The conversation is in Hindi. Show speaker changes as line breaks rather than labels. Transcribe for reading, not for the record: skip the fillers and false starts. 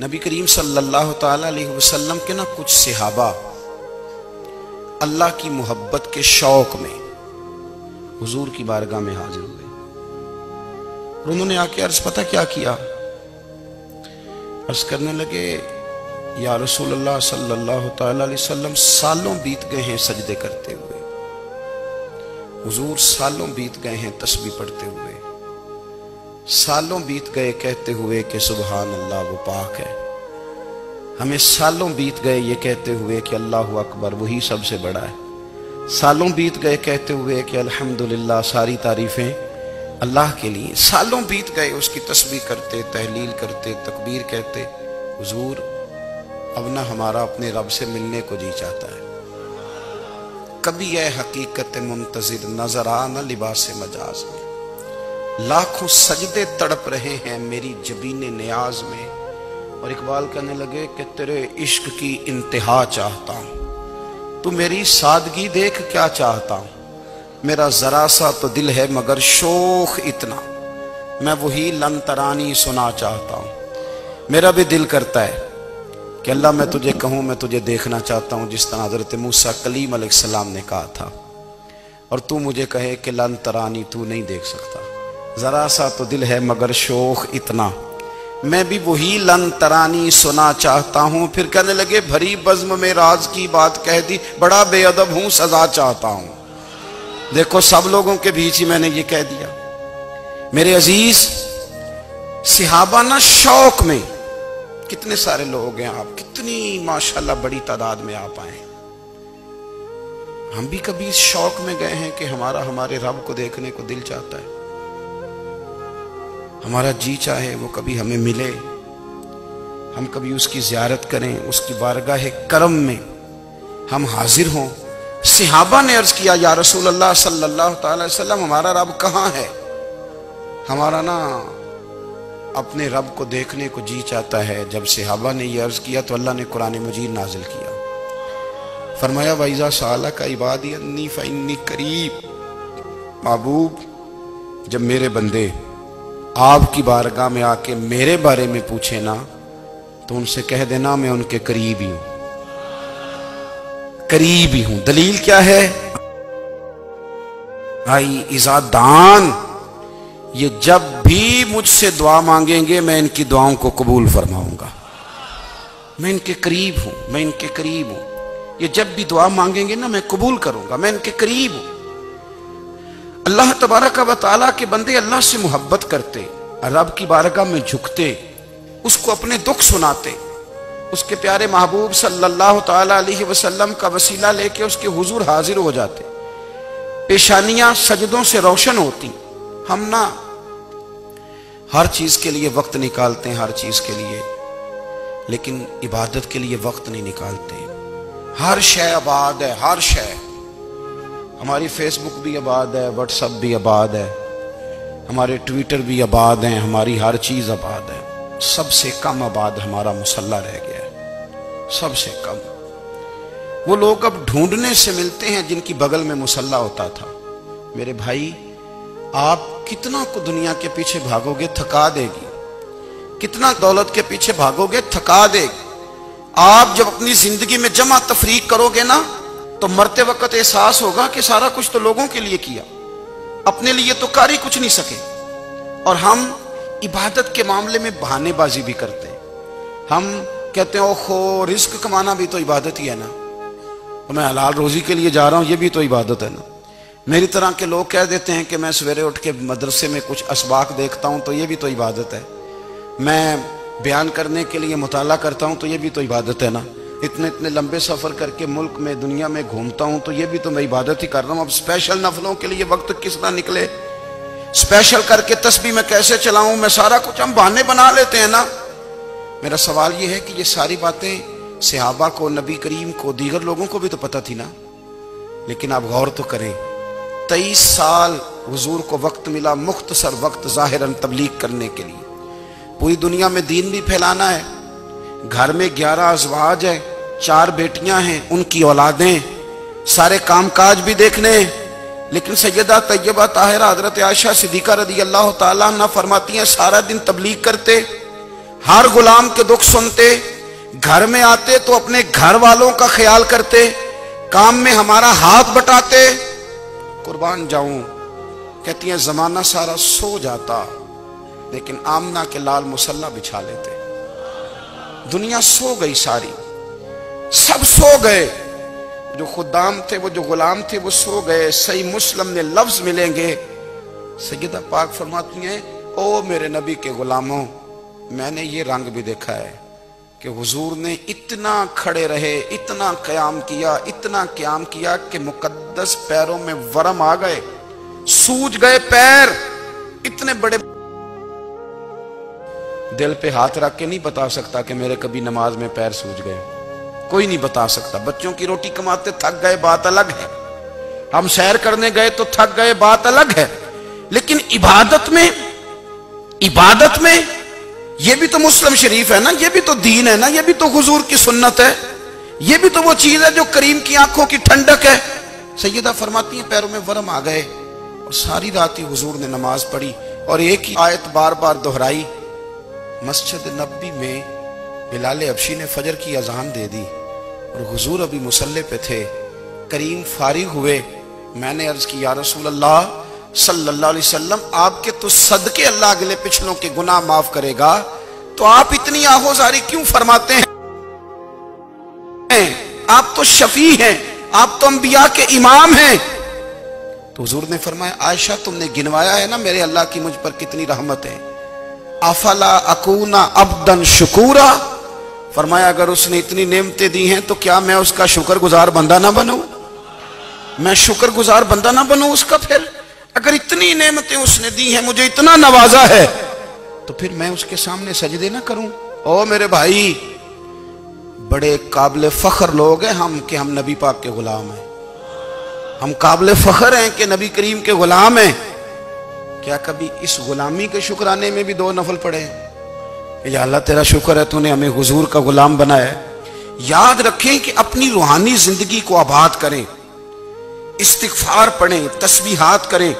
नबी करीम सल्लल्लाहु ताला अलैहि वसल्लम के ना कुछ सहाबा अल्लाह की मोहब्बत के शौक में हुजूर की बारगाह में हाजिर हुए और उन्होंने आके अर्ज पता क्या किया, अर्ज करने लगे या रसूलल्लाह सल्लल्लाहु ताला अलैहि वसल्लम सालों बीत गए हैं सजदे करते हुए, हुजूर सालों बीत गए हैं तस्बीह पढ़ते हुए, सालों बीत गए कहते हुए कि सुभान अल्लाह वो पाक है, हमें सालों बीत गए ये कहते हुए कि अल्लाहु अकबर वही सबसे बड़ा है, सालों बीत गए कहते हुए कि अल्हम्दुलिल्लाह सारी तारीफें अल्लाह के लिए, सालों बीत गए उसकी तस्बीह करते, तहलील करते, तकबीर कहते। हुजूर अब ना हमारा अपने रब से मिलने को जी चाहता है, कभी यह हकीकत मुंतजिर नजर आ न लिबास मजाज में, लाखों सजदे तड़प रहे हैं मेरी जबीने नियाज में। और इकबाल कहने लगे कि तेरे इश्क की इंतहा चाहता हूं, तू मेरी सादगी देख क्या चाहता हूं, मेरा जरा सा तो दिल है मगर शोख इतना, मैं वही लन तरानी सुना चाहता हूं। मेरा भी दिल करता है कि अल्लाह मैं तुझे कहूं मैं तुझे देखना चाहता हूं, जिस तरह हजरत मूसा कलीम अलैहिस्सलाम ने कहा था, और तू मुझे कहे कि लन तरानी तू नहीं देख सकता, जरा सा तो दिल है मगर शोख इतना, मैं भी वही लन तरानी सुना चाहता हूं। फिर कहने लगे भरी बज़्म में राज की बात कह दी, बड़ा बेअदब हूं सजा चाहता हूं। देखो सब लोगों के बीच ही मैंने ये कह दिया। मेरे अजीज सहाबा ना शौक में, कितने सारे लोग हैं आप, कितनी माशाल्लाह बड़ी तादाद में आप आए, हम भी कभी इस शौक में गए हैं कि हमारा हमारे रब को देखने को दिल चाहता है, हमारा जी चाहे वो कभी हमें मिले, हम कभी उसकी ज़ियारत करें, उसकी बारगाह करम में हम हाजिर हों। सहाबा ने अर्ज किया या रसूल अल्लाह सल्लल्लाहु अलैहि वसल्लम हमारा रब कहाँ है, हमारा ना अपने रब को देखने को जी चाहता है। जब सहाबा ने यह अर्ज किया तो अल्लाह ने कुरान मजीद नाजिल किया, फरमाया वइज़ा सअलका इबादी अन्नी फइन्नी करीब, महबूब जब मेरे बंदे आपकी बारगाह में आके मेरे बारे में पूछे ना तो उनसे कह देना मैं उनके करीब ही हूं, करीब ही हूं। दलील क्या है भाई इजादान, ये जब भी मुझसे दुआ मांगेंगे मैं इनकी दुआओं को कबूल फरमाऊंगा, मैं इनके करीब हूं, मैं इनके करीब हूं। ये जब भी दुआ मांगेंगे ना मैं कबूल करूंगा, मैं इनके करीब हूं। अल्लाह तबारक व तआला के बंदे अल्लाह से मोहब्बत करते, रब की बारगाह में झुकते, उसको अपने दुख सुनाते, उसके प्यारे महबूब सल्लल्लाहु ताला अलैहि वसल्लम का वसीला लेके उसके हुजूर हाजिर हो जाते, पेशानियां सजदों से रोशन होती। हम ना हर चीज के लिए वक्त निकालते हैं, हर चीज के लिए, लेकिन इबादत के लिए वक्त नहीं निकालते। हर शय आबाद है, हर शय, हमारी फेसबुक भी आबाद है, व्हाट्सएप भी आबाद है, हमारे ट्विटर भी आबाद हैं, हमारी हर चीज आबाद है। सबसे कम आबाद हमारा मुसल्ला रह गया है, सबसे कम। वो लोग अब ढूंढने से मिलते हैं जिनकी बगल में मुसल्ला होता था। मेरे भाई आप कितना को दुनिया के पीछे भागोगे थका देगी, कितना दौलत के पीछे भागोगे थका देगी। आप जब अपनी जिंदगी में जमा तफरीक करोगे ना तो मरते वक्त एहसास होगा कि सारा कुछ तो लोगों के लिए किया, अपने लिए तो कर ही कुछ नहीं सके। और हम इबादत के मामले में बहानेबाजी भी करते हैं, हम कहते हैं ओहो रिस्क कमाना भी तो इबादत ही है ना, तो मैं हलाल रोजी के लिए जा रहा हूं ये भी तो इबादत है ना। मेरी तरह के लोग कह देते हैं कि मैं सवेरे उठ के मदरसे में कुछ असबाक देखता हूं तो ये भी तो इबादत है, मैं बयान करने के लिए मुताला करता हूं तो ये भी तो इबादत है ना, इतने इतने लंबे सफर करके मुल्क में दुनिया में घूमता हूं तो ये भी तो मैं इबादत ही कर रहा हूं। अब स्पेशल नफलों के लिए वक्त किस तरह निकले, स्पेशल करके तस्बीह मैं कैसे चलाऊं, मैं सारा कुछ, हम बहाने बना लेते हैं ना। मेरा सवाल ये है कि ये सारी बातें सहाबा को, नबी करीम को, दीगर लोगों को भी तो पता थी ना, लेकिन आप गौर तो करें 23 साल हुजूर को वक्त मिला, मुख्तसर वक्त ज़ाहिरन तबलीग करने के लिए। पूरी दुनिया में दीन भी फैलाना है, घर में 11 अज़वाज है, 4 बेटियां हैं, उनकी औलादें, सारे कामकाज भी देखने। लेकिन सैयदा तैयबा ताहिरा हजरत आयशा सिद्दीका रदी अल्लाह ताला अन्हा फरमाती हैं सारा दिन तबलीग करते, हर गुलाम के दुख सुनते, घर में आते तो अपने घर वालों का ख्याल करते, काम में हमारा हाथ बटाते। कुर्बान जाऊं, कहती हैं जमाना सारा सो जाता लेकिन आमना के लाल मुसल्ला बिछा लेते। दुनिया सो गई, सारी सब सो गए, जो खुदाम थे, वो जो गुलाम थे, वो सो गए। सही मुस्लिम में लफ्ज मिलेंगे, सैयदा पाक फरमाती हैं, ओ मेरे नबी के गुलामों, मैंने ये रंग भी देखा है कि हुजूर ने इतना खड़े रहे, इतना क़याम किया, इतना क़याम किया कि मुकद्दस पैरों में वरम आ गए, सूज गए पैर। इतने बड़े दिल पे हाथ रख के नहीं बता सकता कि मेरे कभी नमाज में पैर सूज गए, कोई नहीं बता सकता। बच्चों की रोटी कमाते थक गए, बात अलग है। हम सैर करने गए तो थक गए, बात अलग है। लेकिन इबादत में ये भी तो मुस्लिम शरीफ है ना, ये भी तो दीन है ना, ये भी तो हुजूर की सुन्नत है, ये भी तो वो चीज है जो करीम की आंखों की ठंडक है। सैयदा फरमाती है पैरों में वरम आ गए और सारी रात ही हुजूर ने नमाज पढ़ी और एक ही आयत बार बार दोहराई। मस्जिद नबी में बिलाल हबशी ने फजर की अजान दे दी और हुजूर अभी मुसल्ले पे थे। करीम फारिग हुए, मैंने अर्ज की, या रसूल अल्लाह सल्लल्लाहु अलैहि वसल्लम, आपके तो सदके अल्लाह अगले पिछलों के गुनाह माफ करेगा, तो आप इतनी आहोजारी क्यों फरमाते हैं? आप तो शफी हैं, आप तो अंबिया के इमाम हैं। तो हुजूर ने फरमाया, आयशा तुमने गिनवाया है ना मेरे अल्लाह की मुझ पर कितनी रहमत है। अफला अकूना अब्दन शुकूरा, फरमाया अगर उसने इतनी नेमतें दी हैं तो क्या मैं उसका शुक्रगुजार बंदा ना बनूं? मैं शुक्रगुजार बंदा ना बनूं उसका? फिर अगर इतनी नेमतें उसने दी हैं, मुझे इतना नवाजा है, तो फिर मैं उसके सामने सजदे ना करूं? ओ मेरे भाई, बड़े काबिल फख्र लोग हैं हम कि हम नबी पाक के गुलाम हैं। हम काबिल फख्र हैं कि नबी करीम के गुलाम हैं। क्या कभी इस गुलामी के शुक्राने में भी 2 नफल पढ़े? या अल्लाह तेरा शुक्र है तूने हमें हुजूर का गुलाम बनाया। याद रखें कि अपनी रूहानी जिंदगी को आबाद करें, इस्तिगफार पढ़ें, तस्बीहात करें।